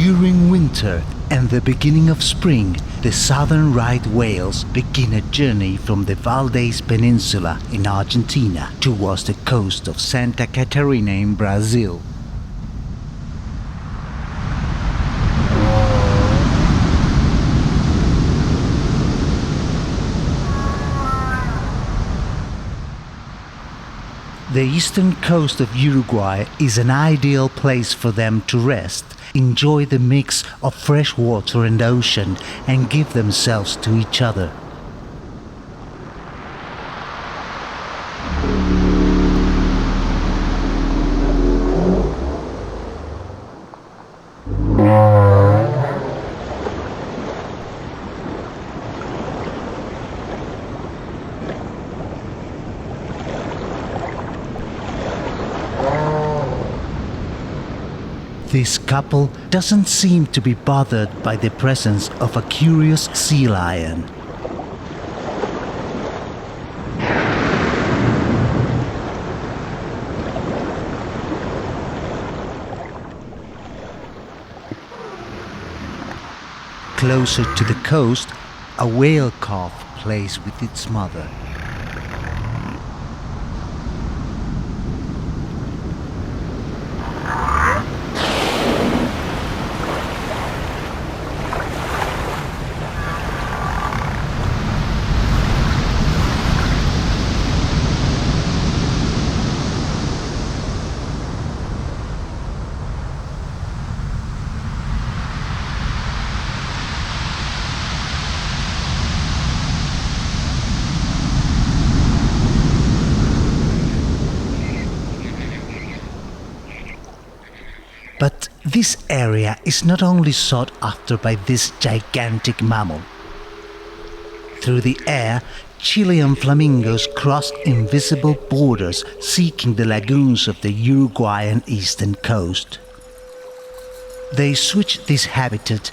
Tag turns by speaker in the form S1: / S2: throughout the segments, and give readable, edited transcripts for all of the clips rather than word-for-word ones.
S1: During winter and the beginning of spring, the southern right whales begin a journey from the Valdez Peninsula in Argentina towards the coast of Santa Catarina in Brazil. The eastern coast of Uruguay is an ideal place for them to rest, enjoy the mix of fresh water and ocean, and give themselves to each other. This couple doesn't seem to be bothered by the presence of a curious sea lion. Closer to the coast, a whale calf plays with its mother. But this area is not only sought after by this gigantic mammal. Through the air, Chilean flamingos cross invisible borders seeking the lagoons of the Uruguayan eastern coast. They switch this habitat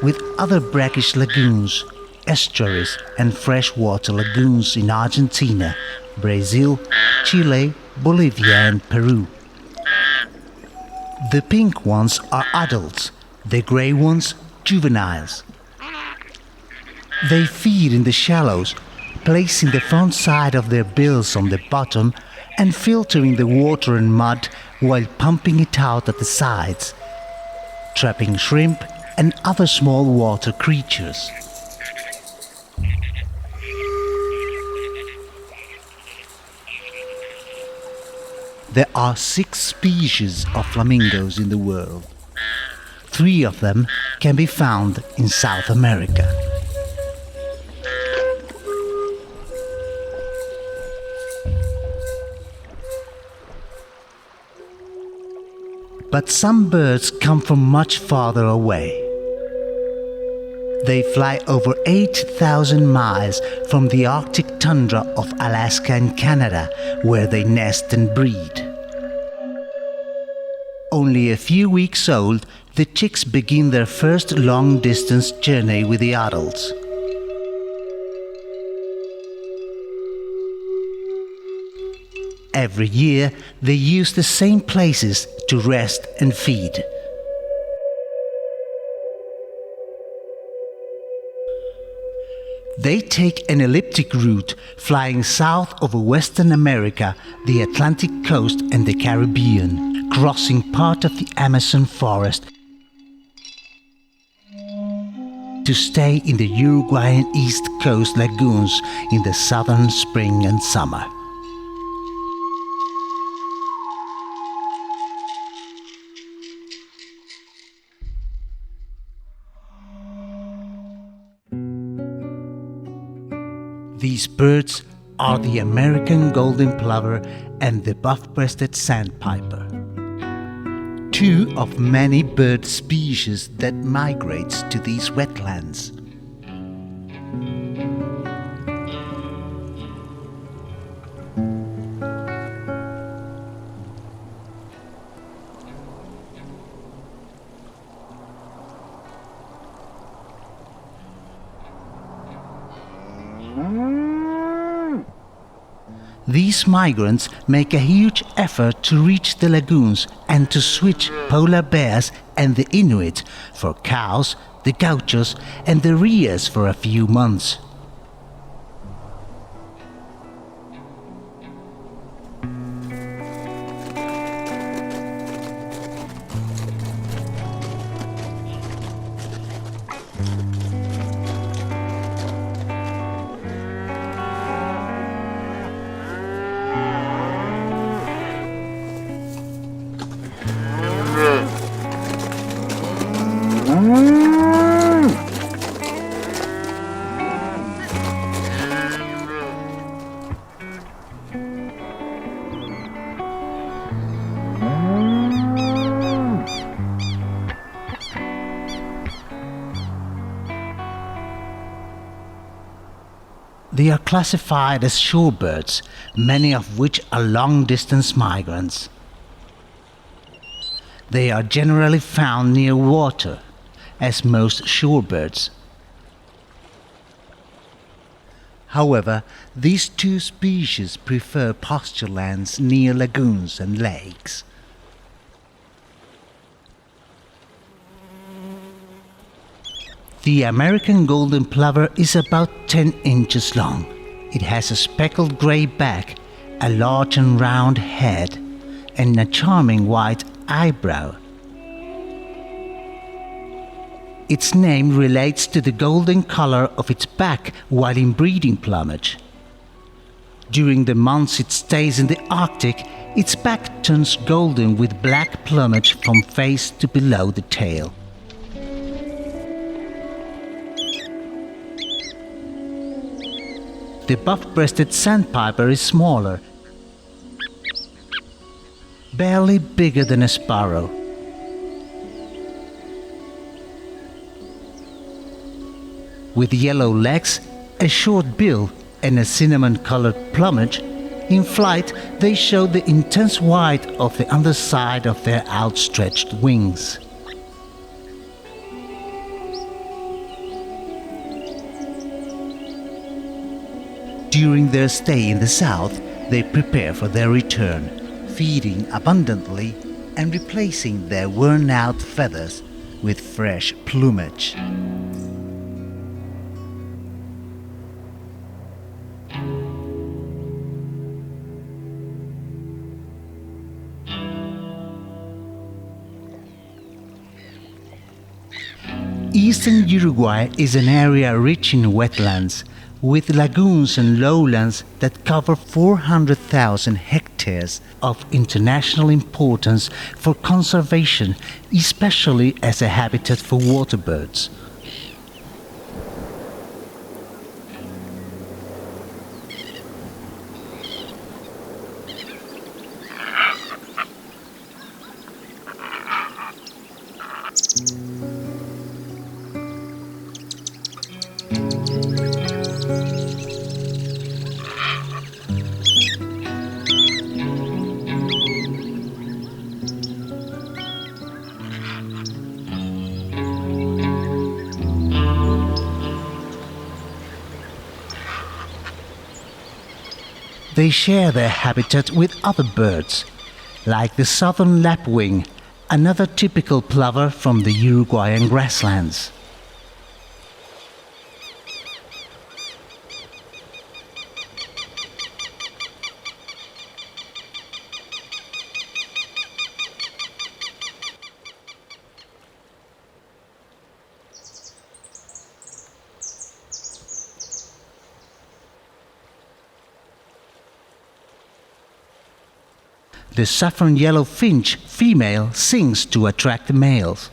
S1: with other brackish lagoons, estuaries and freshwater lagoons in Argentina, Brazil, Chile, Bolivia and Peru. The pink ones are adults, the grey ones juveniles. They feed in the shallows, placing the front side of their bills on the bottom and filtering the water and mud while pumping it out at the sides, trapping shrimp and other small water creatures. There are 6 species of flamingos in the world. 3 of them can be found in South America. But some birds come from much farther away. They fly over 8,000 miles from the Arctic tundra of Alaska and Canada, where they nest and breed. Only a few weeks old, the chicks begin their first long-distance journey with the adults. Every year, they use the same places to rest and feed. They take an elliptic route, flying south over Western America, the Atlantic coast and the Caribbean, crossing part of the Amazon forest to stay in the Uruguayan East Coast lagoons in the southern spring and summer. These birds are the American golden plover and the buff-breasted sandpiper, 2 of many bird species that migrates to these wetlands. These migrants make a huge effort to reach the lagoons and to switch polar bears and the Inuit for cows, the gauchos and the rheas for a few months. They are classified as shorebirds, many of which are long-distance migrants. They are generally found near water, as most shorebirds. However, these two species prefer pasture lands near lagoons and lakes. The American golden plover is about 10 inches long. It has a speckled grey back, a large and round head, and a charming white eyebrow. Its name relates to the golden color of its back while in breeding plumage. During the months it stays in the Arctic, its back turns golden with black plumage from face to below the tail. The buff-breasted sandpiper is smaller, barely bigger than a sparrow. With yellow legs, a short bill, and a cinnamon-colored plumage, in flight they show the intense white of the underside of their outstretched wings. During their stay in the south, they prepare for their return, feeding abundantly and replacing their worn-out feathers with fresh plumage. Eastern Uruguay is an area rich in wetlands, with lagoons and lowlands that cover 400,000 hectares of international importance for conservation, especially as a habitat for waterbirds. They share their habitat with other birds, like the southern lapwing, another typical plover from the Uruguayan grasslands. The saffron yellow finch female sings to attract the males.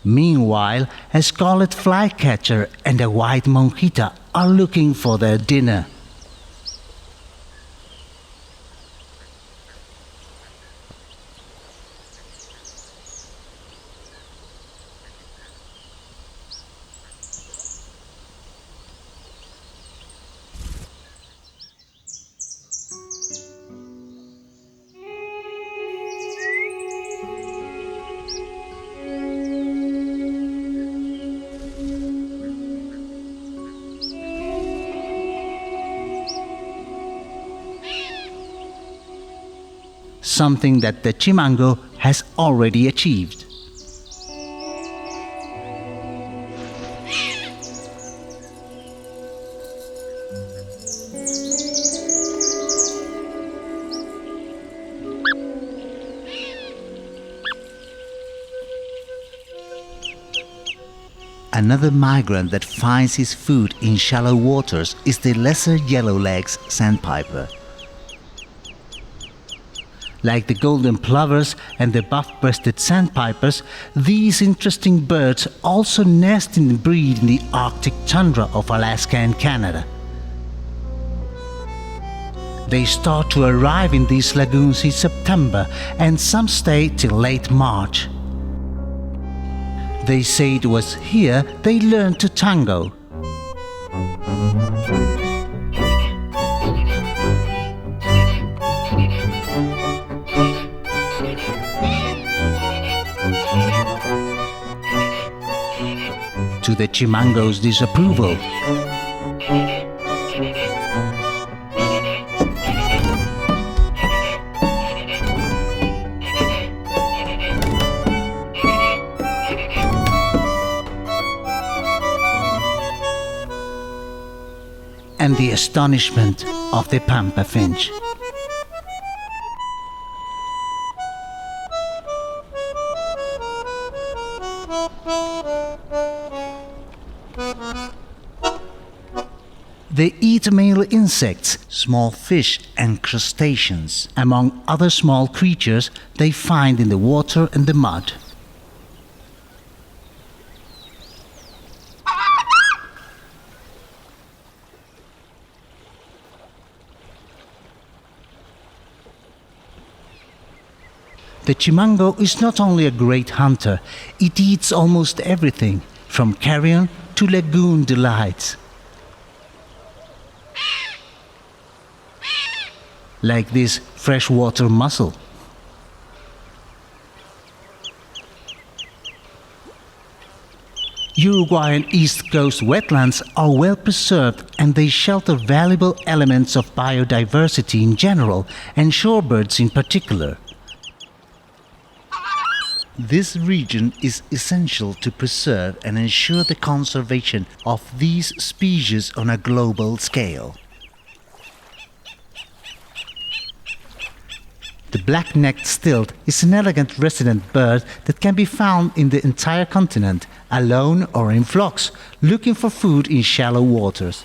S1: Meanwhile, a scarlet flycatcher and a white monquita are looking for their dinner. something that the chimango has already achieved. Another migrant that finds his food in shallow waters is the lesser yellow-legged sandpiper. Like the golden plovers and the buff-breasted sandpipers, these interesting birds also nest and breed in the Arctic tundra of Alaska and Canada. They start to arrive in these lagoons in September, and some stay till late March. They say it was here they learned to tango. To the chimango's disapproval. And the astonishment of the pampa finch. They eat male insects, small fish and crustaceans, among other small creatures they find in the water and the mud. The chimango is not only a great hunter, it eats almost everything, from carrion to lagoon delights. Like this freshwater mussel. Uruguayan East Coast wetlands are well preserved and they shelter valuable elements of biodiversity in general and shorebirds in particular. This region is essential to preserve and ensure the conservation of these species on a global scale. The black-necked stilt is an elegant resident bird that can be found in the entire continent, alone or in flocks, looking for food in shallow waters.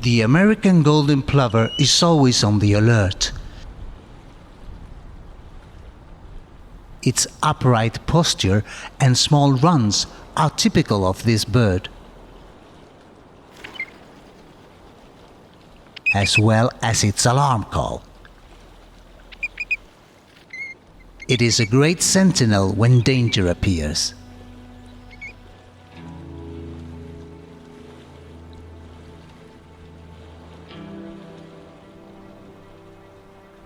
S1: The American golden plover is always on the alert. Its upright posture and small runs are typical of this bird, as well as its alarm call. It is a great sentinel when danger appears.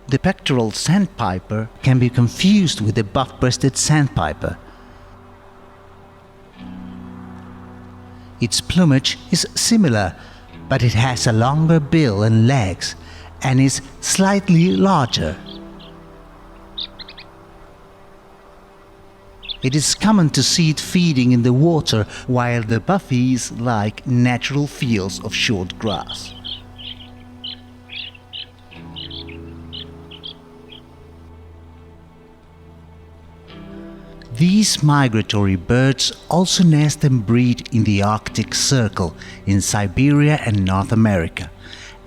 S1: The Pectoral Sandpiper can be confused with the buff-breasted sandpiper. Its plumage is similar, but it has a longer bill and legs and is slightly larger. It is common to see it feeding in the water, while the buffies like natural fields of short grass. These migratory birds also nest and breed in the Arctic Circle in Siberia and North America,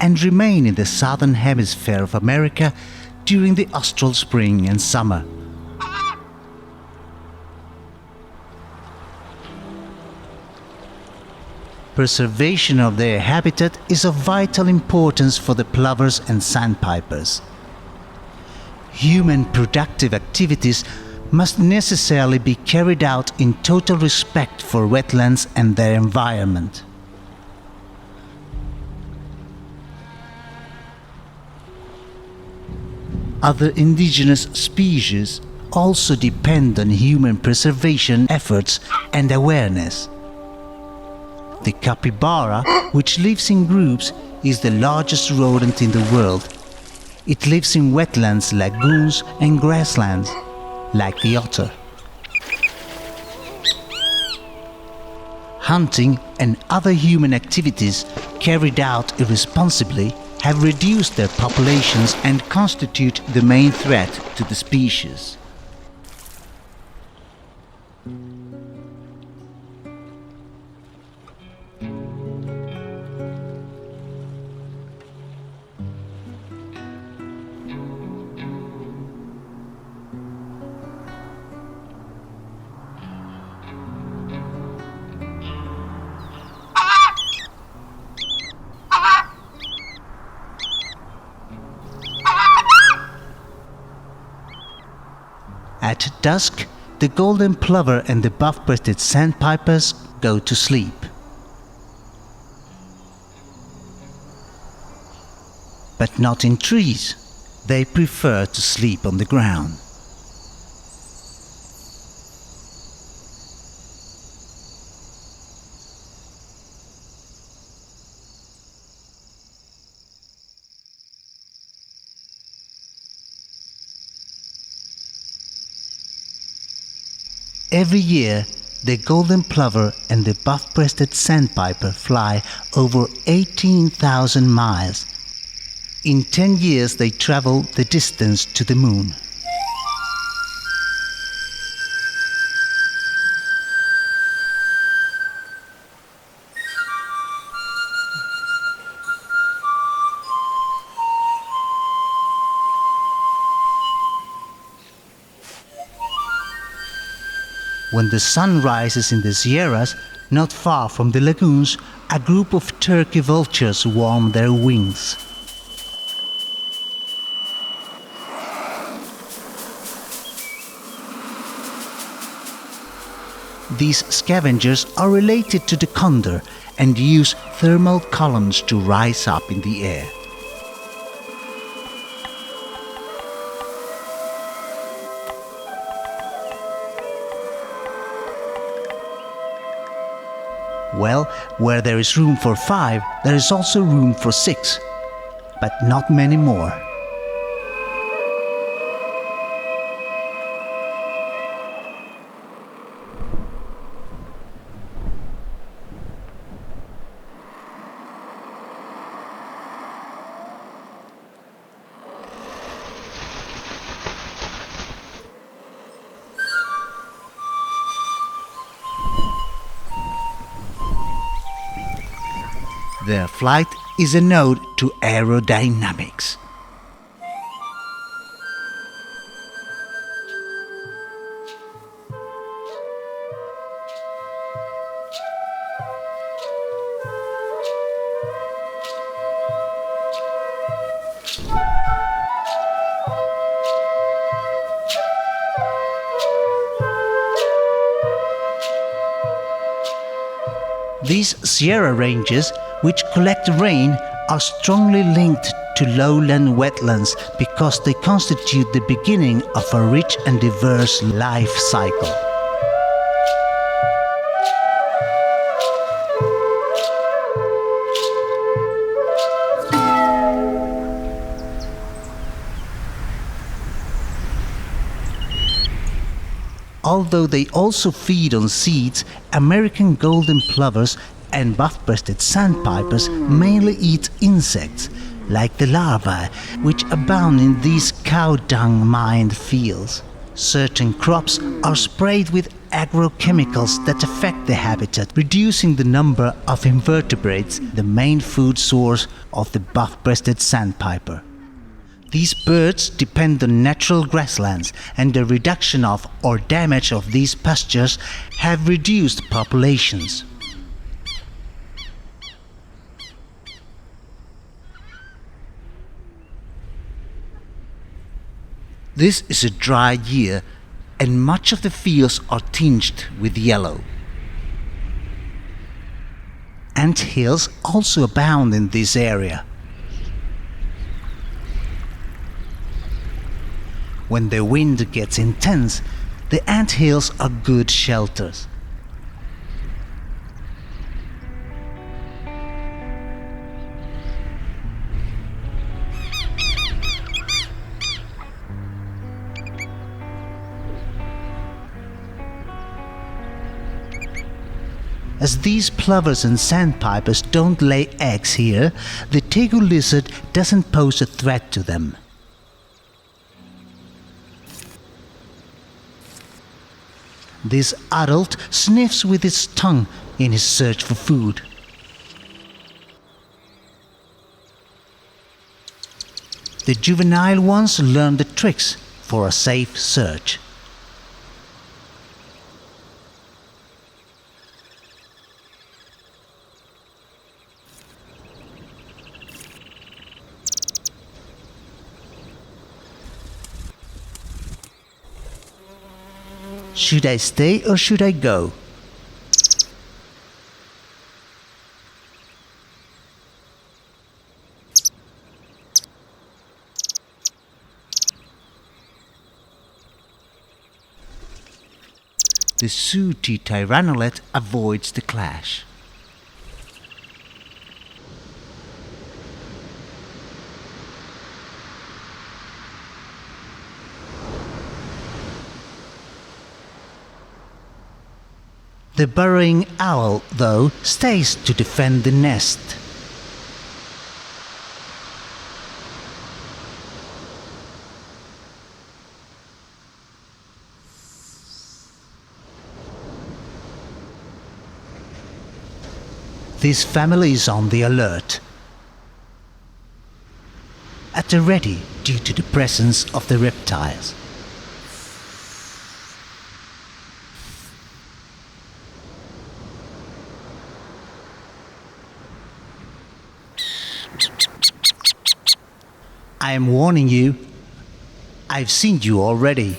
S1: and remain in the southern hemisphere of America during the austral spring and summer. Preservation of their habitat is of vital importance for the plovers and sandpipers. Human productive activities must necessarily be carried out in total respect for wetlands and their environment. Other indigenous species also depend on human preservation efforts and awareness. The capybara, which lives in groups, is the largest rodent in the world. It lives in wetlands, lagoons and grasslands, like the otter. Hunting and other human activities carried out irresponsibly have reduced their populations and constitute the main threat to the species. At dusk, the golden plover and the buff-breasted sandpipers go to sleep. But not in trees. They prefer to sleep on the ground. Every year, the golden plover and the buff-breasted sandpiper fly over 18,000 miles. In 10 years, they travel the distance to the moon. When the sun rises in the Sierras, not far from the lagoons, a group of turkey vultures warm their wings. These scavengers are related to the condor and use thermal columns to rise up in the air. Well, where there is room for 5, there is also room for 6, but not many more. Their flight is an ode to aerodynamics. These Sierra ranges, which collect rain, are strongly linked to lowland wetlands because they constitute the beginning of a rich and diverse life cycle. Although they also feed on seeds, American golden plovers and buff-breasted sandpipers mainly eat insects, like the larvae, which abound in these cow dung-mined fields. Certain crops are sprayed with agrochemicals that affect the habitat, reducing the number of invertebrates, the main food source of the buff-breasted sandpiper. These birds depend on natural grasslands, and the reduction of or damage of these pastures have reduced populations. This is a dry year, and much of the fields are tinged with yellow. Anthills also abound in this area. When the wind gets intense, the anthills are good shelters. As these plovers and sandpipers don't lay eggs here, the tegu lizard doesn't pose a threat to them. This adult sniffs with its tongue in his search for food. The juvenile ones learn the tricks for a safe search. Should I stay or should I go? The sooty tyrannolet avoids the clash. The burrowing owl, though, stays to defend the nest. This family is on the alert, at the ready due to the presence of the reptiles. I am warning you, I've seen you already.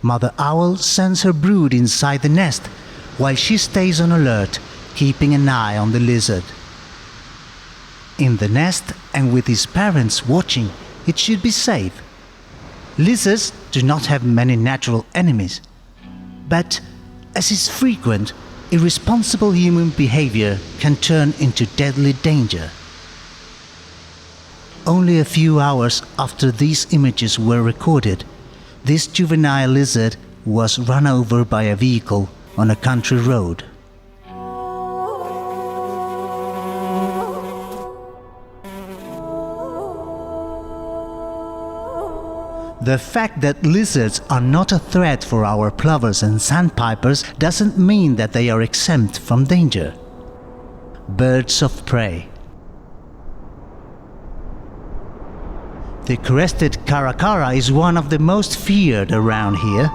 S1: Mother Owl sends her brood inside the nest while she stays on alert, keeping an eye on the lizard. In the nest and with his parents watching, it should be safe. Lizards do not have many natural enemies, but as is frequent, irresponsible human behavior can turn into deadly danger. Only a few hours after these images were recorded, this juvenile lizard was run over by a vehicle on a country road. The fact that lizards are not a threat for our plovers and sandpipers doesn't mean that they are exempt from danger. Birds of prey. The Crested Karakara is one of the most feared around here.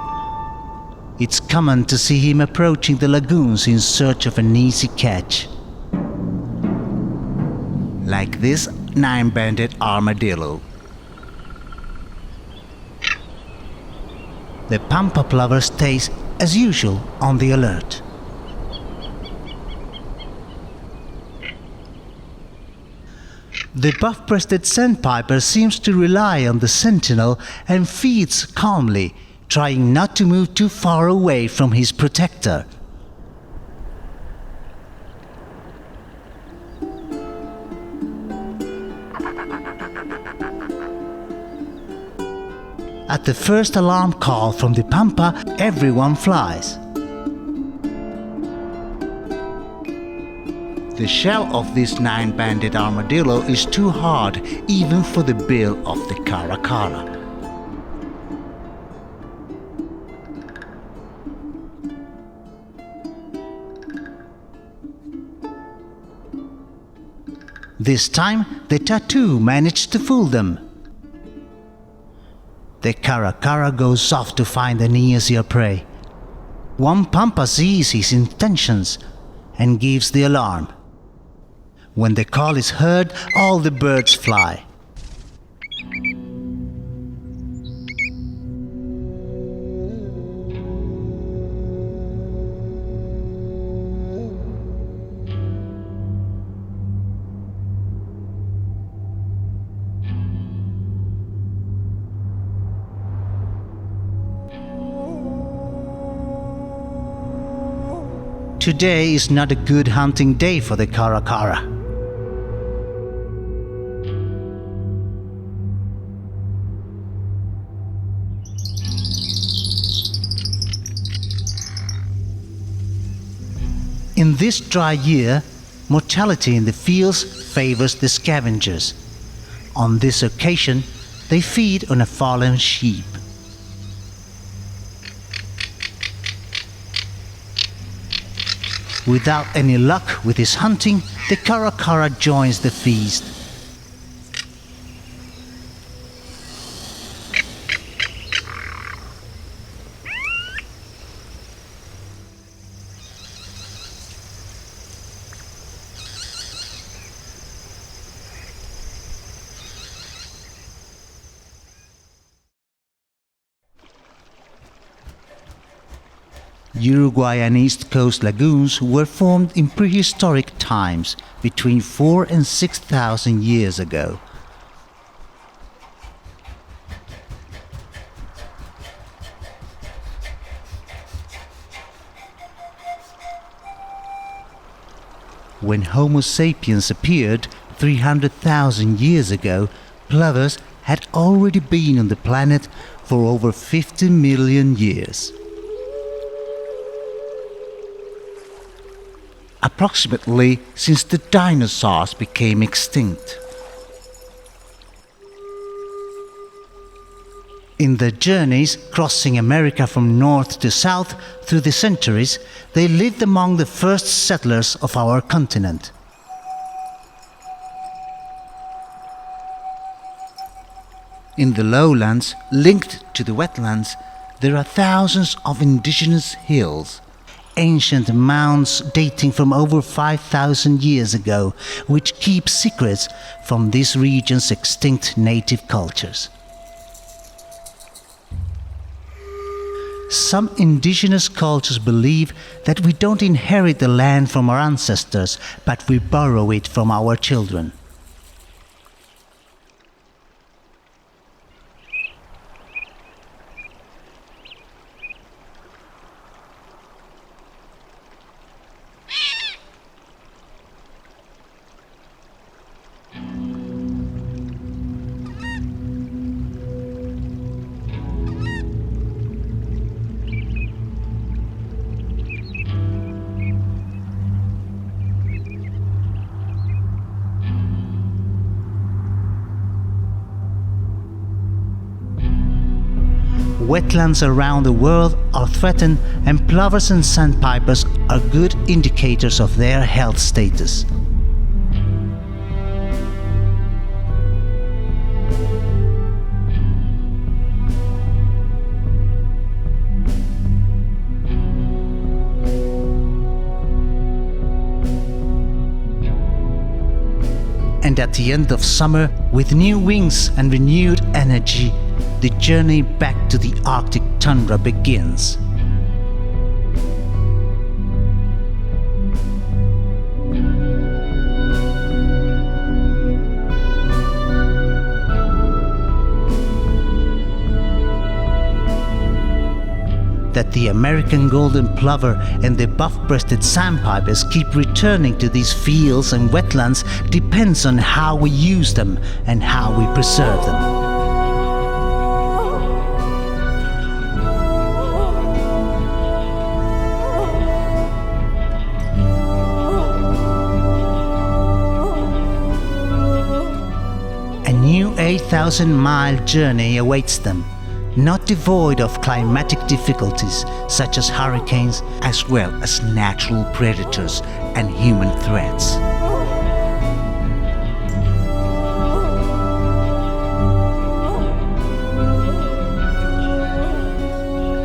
S1: It's common to see him approaching the lagoons in search of an easy catch. Like this 9-banded armadillo. The pampa plover stays, as usual, on the alert. The buff-breasted sandpiper seems to rely on the sentinel and feeds calmly, trying not to move too far away from his protector. At the first alarm call from the pampa, everyone flies. The shell of this 9-banded armadillo is too hard even for the bill of the Karakara. This time, the tattoo managed to fool them. The Karakara goes off to find an easier prey. One pampa sees his intentions and gives the alarm. When the call is heard, all the birds fly. Today is not a good hunting day for the Karakara. In this dry year, mortality in the fields favors the scavengers. On this occasion, they feed on a fallen sheep. Without any luck with his hunting, the Karakara joins the feast. Uruguayan East Coast lagoons were formed in prehistoric times between 4,000 and 6,000 years ago. When Homo sapiens appeared 300,000 years ago, plovers had already been on the planet for over 50 million years. Approximately since the dinosaurs became extinct. In their journeys crossing America from north to south through the centuries, they lived among the first settlers of our continent. In the lowlands, linked to the wetlands, there are thousands of indigenous hills, ancient mounds dating from over 5,000 years ago, which keep secrets from this region's extinct native cultures. Some indigenous cultures believe that we don't inherit the land from our ancestors, but we borrow it from our children. Wetlands around the world are threatened, and plovers and sandpipers are good indicators of their health status. And at the end of summer, with new wings and renewed energy, the journey back to the Arctic tundra begins. That the American golden plover and the buff-breasted sandpipers keep returning to these fields and wetlands depends on how we use them and how we preserve them. A new 8,000-mile journey awaits them, not devoid of climatic difficulties such as hurricanes, as well as natural predators and human threats.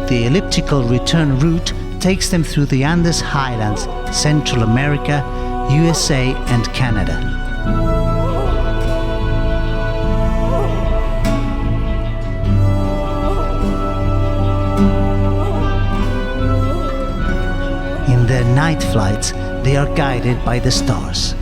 S1: The elliptical return route takes them through the Andes highlands, Central America, USA and Canada. In their night flights, they are guided by the stars.